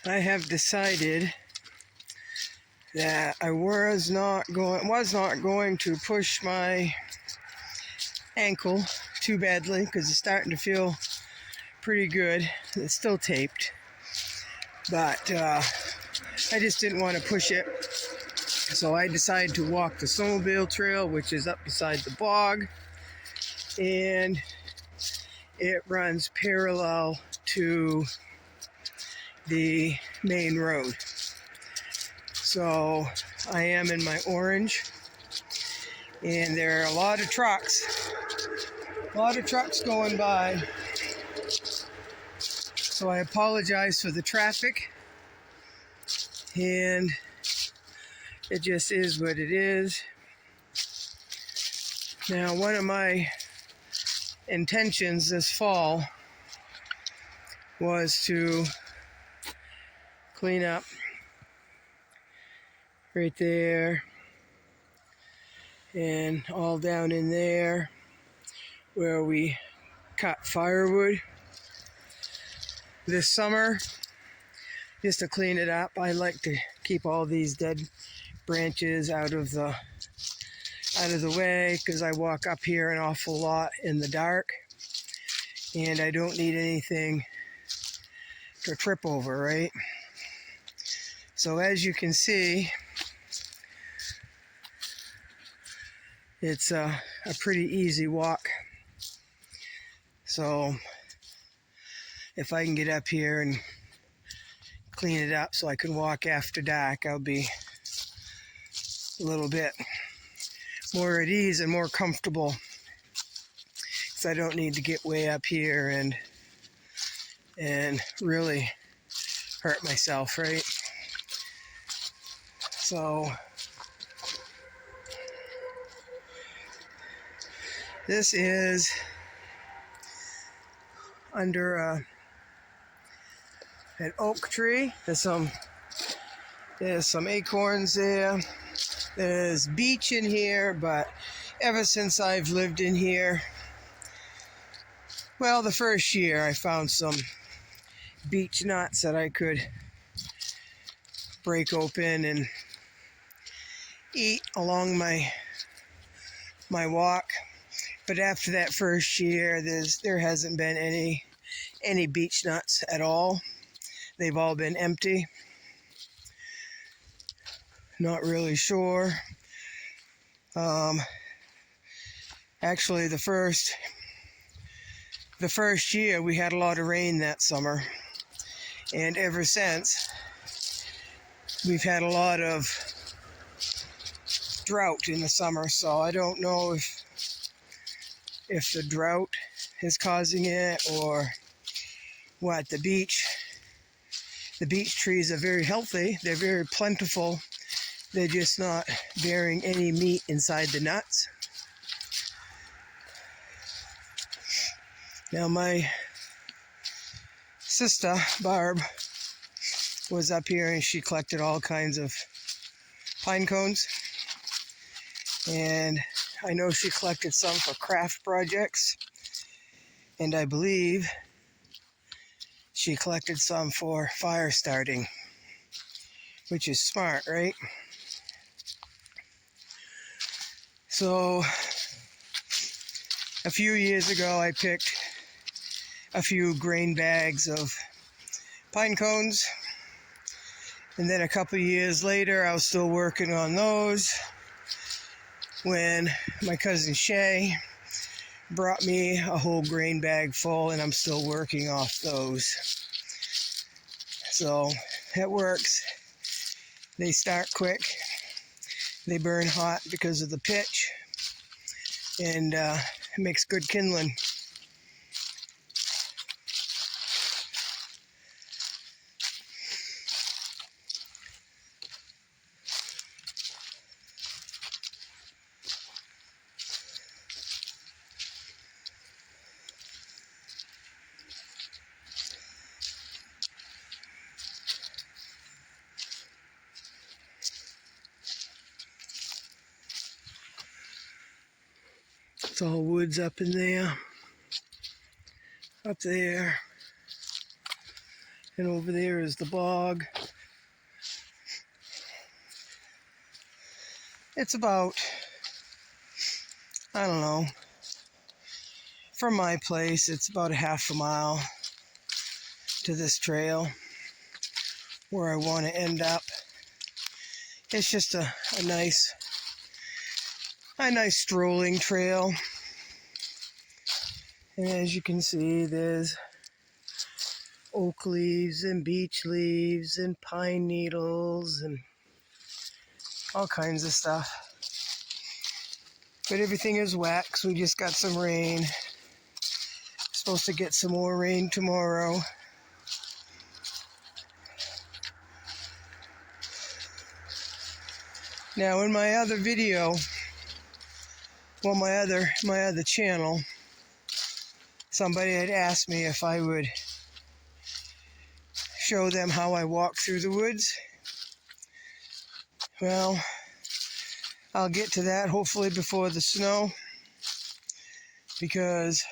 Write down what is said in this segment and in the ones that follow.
I have decided that I was not going to push my ankle too badly because it's starting to feel pretty good. It's still taped, but I just didn't want to push it. So I decided to walk the snowmobile trail, which is up beside the bog, and it runs parallel to the main road. So I am in my orange, and there are a lot of trucks going by. So I apologize for the traffic, and it just is what it is. Now, one of my intentions this fall was to clean up right there and all down in there where we cut firewood this summer, just to clean it up. I like to keep all these dead branches out of the way because I walk up here an awful lot in the dark, and I don't need anything to trip over, right? So as you can see, it's a pretty easy walk. So if I can get up here and clean it up so I can walk after dark, I'll be a little bit more at ease and more comfortable, because I don't need to get way up here and really hurt myself, right? So this is under an oak tree. There's some acorns there. There's beech in here, but ever since I've lived in here, well, the first year I found some beech nuts that I could break open and eat along my walk. But after that first year, there hasn't been any beech nuts at all. They've all been empty. Not really sure. Actually, the first year we had a lot of rain that summer, and ever since we've had a lot of drought in the summer. So I don't know if the drought is causing it or what. The beech trees are very healthy. They're very plentiful. They're just not bearing any meat inside the nuts. Now my sister, Barb, was up here and she collected all kinds of pine cones. And I know she collected some for craft projects. And I believe she collected some for fire starting, which is smart, right? So a few years ago, I picked a few grain bags of pine cones. And then a couple years later, I was still working on those when my cousin Shay brought me a whole grain bag full, and I'm still working off those. So it works. They start quick. They burn hot because of the pitch, and it makes good kindling. It's all woods up in there, up there, And over there is the bog. It's about, I don't know, from my place, it's about a half a mile to this trail where I want to end up. It's just a nice strolling trail. And as you can see, there's oak leaves and beech leaves and pine needles and all kinds of stuff. But everything is wet because we just got some rain. Supposed to get some more rain tomorrow. Now in my other video, well, my other channel, somebody had asked me if I would show them how I walk through the woods. Well, I'll get to that hopefully before the snow, because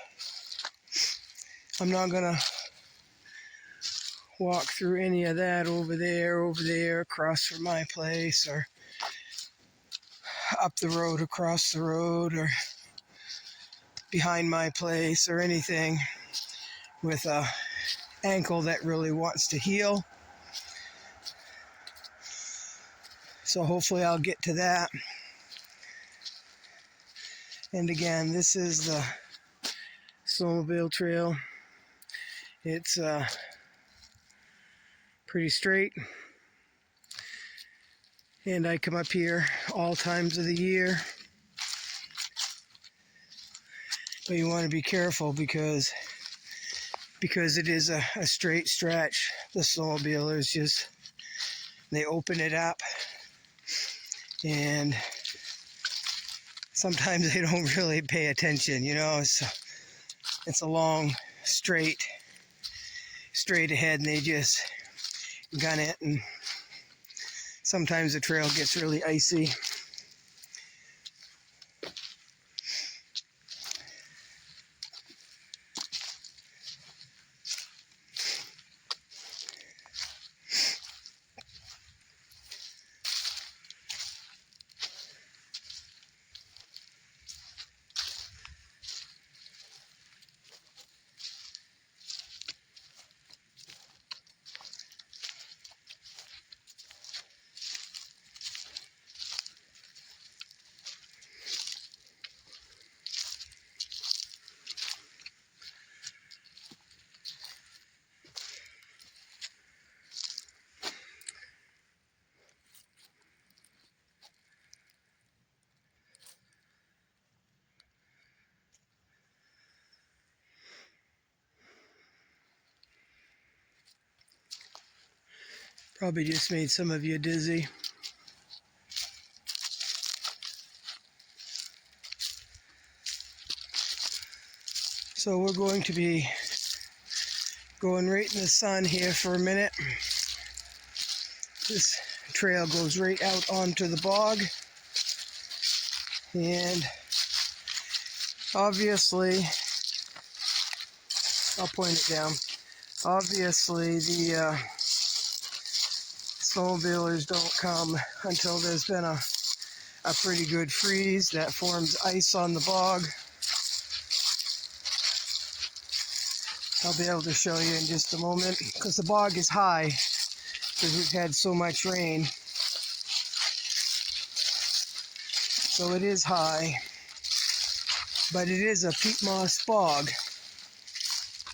I'm not gonna walk through any of that over there, across from my place, or up the road, across the road, or behind my place, or anything with a ankle that really wants to heal. So hopefully I'll get to that. And again, this is the snowmobile trail. It's pretty straight, and I come up here all times of the year. But you want to be careful because it is a straight stretch. The snowmobilers just, they open it up, and sometimes they don't really pay attention, you know. It's a long straight ahead, and they just gun it, and sometimes the trail gets really icy. Probably just made some of you dizzy. So we're going to be going right in the sun here for a minute. This trail goes right out onto the bog, and obviously, I'll point it down. Obviously, the snowmobilers don't come until there's been a pretty good freeze that forms ice on the bog. I'll be able to show you in just a moment, because the bog is high because we've had so much rain. So it is high, but it is a peat moss bog.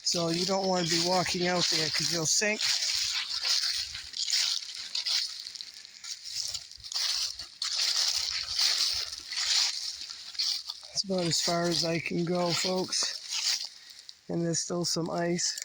So you don't want to be walking out there because you'll sink. That's about as far as I can go, folks. And there's still some ice.